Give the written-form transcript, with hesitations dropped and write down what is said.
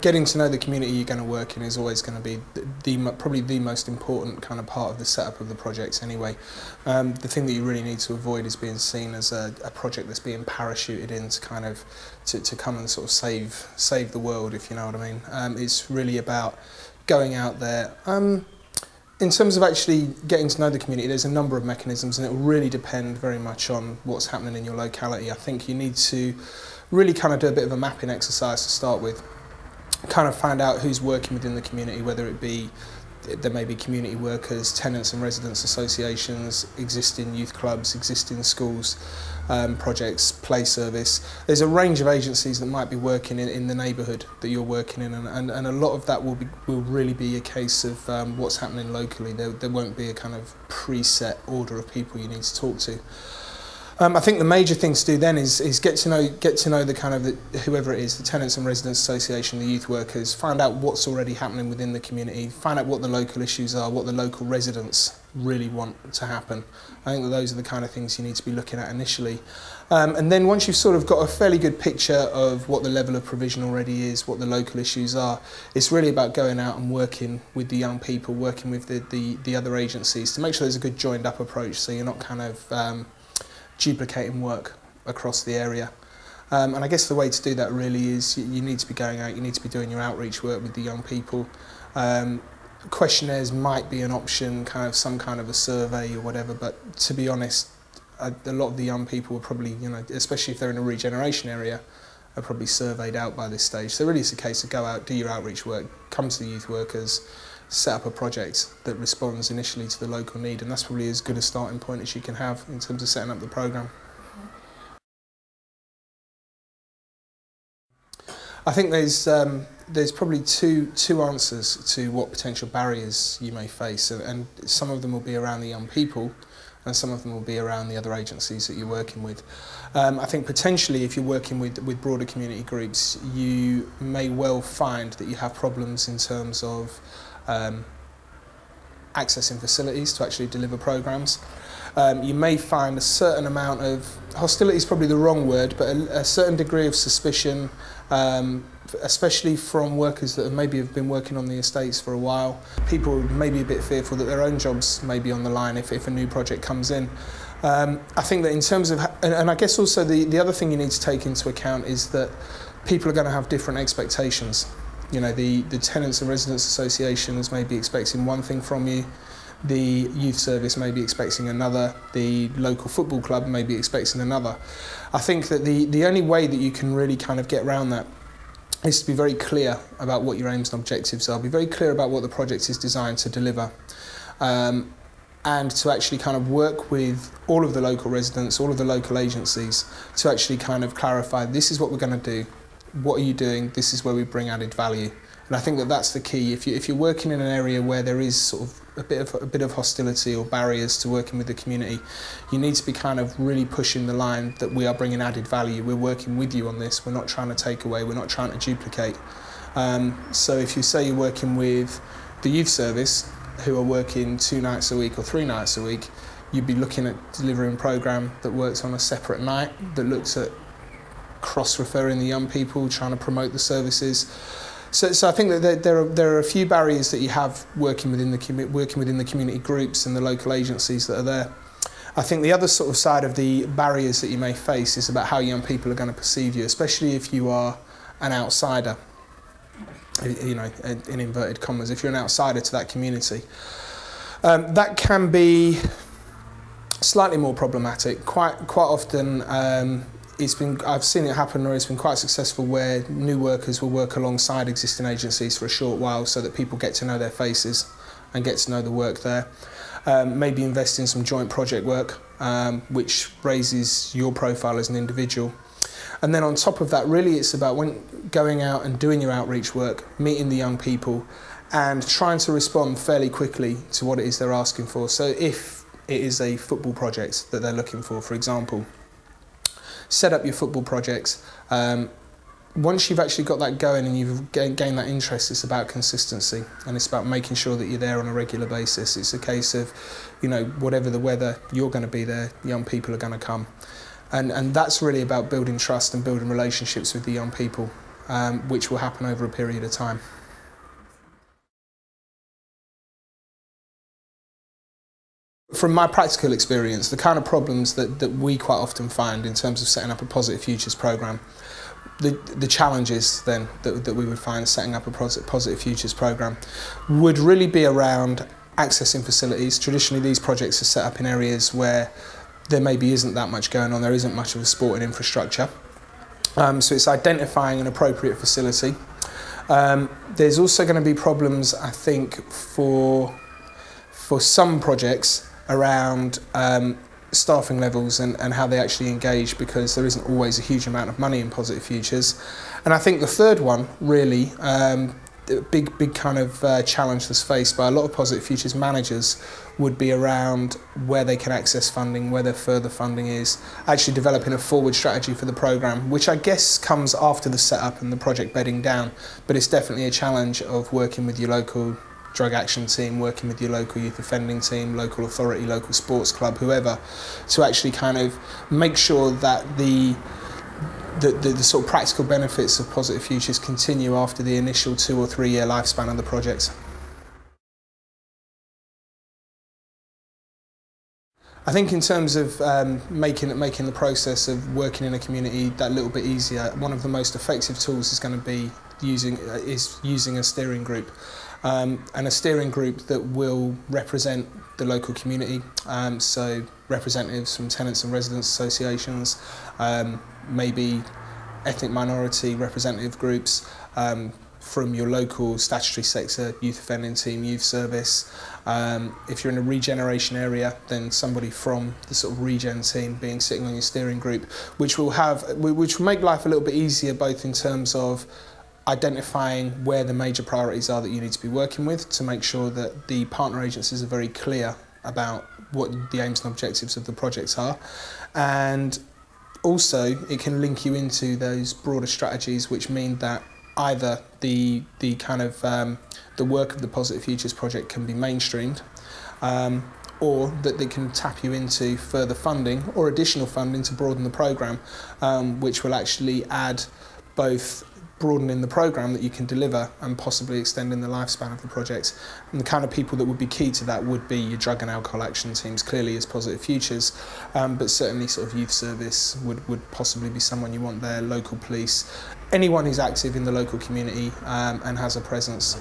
Getting to know the community you're going to work in is always going to be probably the most important kind of part of the setup of the projects anyway. The thing that you really need to avoid is being seen as a project that's being parachuted in to kind of to come and sort of save the world, if you know what I mean. It's really about going out there. In terms of actually getting to know the community, there's a number of mechanisms, and it will really depend very much on what's happening in your locality. I think you need to really kind of do a bit of a mapping exercise to start with. Kind of find out who's working within the community, whether it be, there may be community workers, tenants and residents associations, existing youth clubs, existing schools, projects, play service. There's a range of agencies that might be working in the neighbourhood that you're working in, and a lot of that will really be a case of what's happening locally. There won't be a kind of preset order of people you need to talk to. I think the major thing to do then is get to know the kind of whoever it is, the Tenants and Residents Association, the youth workers, find out what's already happening within the community, find out what the local issues are, what the local residents really want to happen. I think that those are the kind of things you need to be looking at initially. And then once you've sort of got a fairly good picture of what the level of provision already is, what the local issues are, it's really about going out and working with the young people, working with the other agencies to make sure there's a good joined up approach, so you're not kind of duplicating work across the area. And I guess the way to do that really is you need to be going out, you need to be doing your outreach work with the young people. Questionnaires might be an option, kind of some kind of a survey or whatever, but to be honest, a lot of the young people are probably, you know, especially if they're in a regeneration area, are probably surveyed out by this stage. So really it's a case of go out, do your outreach work, come to the youth workers, set up a project that responds initially to the local need, and that's probably as good a starting point as you can have in terms of setting up the programme. I think there's probably two answers to what potential barriers you may face, and some of them will be around the young people and some of them will be around the other agencies that you're working with. I think potentially if you're working with broader community groups, you may well find that you have problems in terms of accessing facilities to actually deliver programmes. You may find a certain amount of, hostility is probably the wrong word, but a certain degree of suspicion, especially from workers that maybe have been working on the estates for a while. People may be a bit fearful that their own jobs may be on the line if a new project comes in. I think that in terms of, and I guess also the other thing you need to take into account is that people are going to have different expectations. You know, the Tenants and Residents Associations may be expecting one thing from you, the youth service may be expecting another, the local football club may be expecting another. I think that the only way that you can really kind of get around that is to be very clear about what your aims and objectives are, be very clear about what the project is designed to deliver, and to actually kind of work with all of the local residents, all of the local agencies to actually kind of clarify, this is what we're going to do, what are you doing, this is where we bring added value. And I think that that's the key. If you're working in an area where there is sort of a bit of hostility or barriers to working with the community, you need to be kind of really pushing the line that we are bringing added value. We're working with you on this. We're not trying to take away. We're not trying to duplicate. So if you say you're working with the youth service, who are working 2 nights a week or 3 nights a week, you'd be looking at delivering a programme that works on a separate night, that looks at cross-referring the young people, trying to promote the services. So I think that there are a few barriers that you have working within the community groups and the local agencies that are there. I think the other sort of side of the barriers that you may face is about how young people are going to perceive you, especially if you are an outsider, you know, in inverted commas, if you're an outsider to that community. That can be slightly more problematic. Quite often, I've seen it happen where it's been quite successful, where new workers will work alongside existing agencies for a short while so that people get to know their faces and get to know the work there. Maybe invest in some joint project work, which raises your profile as an individual. And then on top of that, really it's about going out and doing your outreach work, meeting the young people and trying to respond fairly quickly to what it is they're asking for. So if it is a football project that they're looking for example, set up your football projects. Once you've actually got that going and you've gained that interest, it's about consistency and it's about making sure that you're there on a regular basis. It's a case of, you know, whatever the weather, you're going to be there, young people are going to come. And that's really about building trust and building relationships with the young people, which will happen over a period of time. From my practical experience, the kind of problems that we quite often find in terms of setting up a Positive Futures programme, the challenges then that we would find setting up a Positive Futures programme would really be around accessing facilities. Traditionally, these projects are set up in areas where there maybe isn't that much going on, there isn't much of a sporting infrastructure. So it's identifying an appropriate facility. There's also going to be problems, I think, for some projects around staffing levels and how they actually engage, because there isn't always a huge amount of money in Positive Futures. And I think the third one, really, the big kind of challenge that's faced by a lot of Positive Futures managers would be around where they can access funding, where their further funding is, actually developing a forward strategy for the programme, which I guess comes after the setup and the project bedding down, but it's definitely a challenge of working with your local drug action team, working with your local youth offending team, local authority, local sports club, whoever, to actually kind of make sure that the sort of practical benefits of Positive Futures continue after the initial 2 or 3 year lifespan of the project. I think in terms of making the process of working in a community that little bit easier, one of the most effective tools is going to be using a steering group, and a steering group that will represent the local community. So representatives from tenants and residents associations, maybe ethnic minority representative groups, from your local statutory sector, youth offending team, youth service. If you're in a regeneration area, then somebody from the sort of regen team sitting on your steering group, which will make life a little bit easier, both in terms of identifying where the major priorities are that you need to be working with, to make sure that the partner agencies are very clear about what the aims and objectives of the projects are, and also it can link you into those broader strategies, which mean that either the kind of the work of the Positive Futures project can be mainstreamed, or that they can tap you into further funding or additional funding to broaden the programme, which will actually add both broadening the programme that you can deliver and possibly extending the lifespan of the project. And the kind of people that would be key to that would be your drug and alcohol action teams, clearly as Positive Futures, but certainly sort of youth service would possibly be someone you want there, local police, anyone who's active in the local community and has a presence.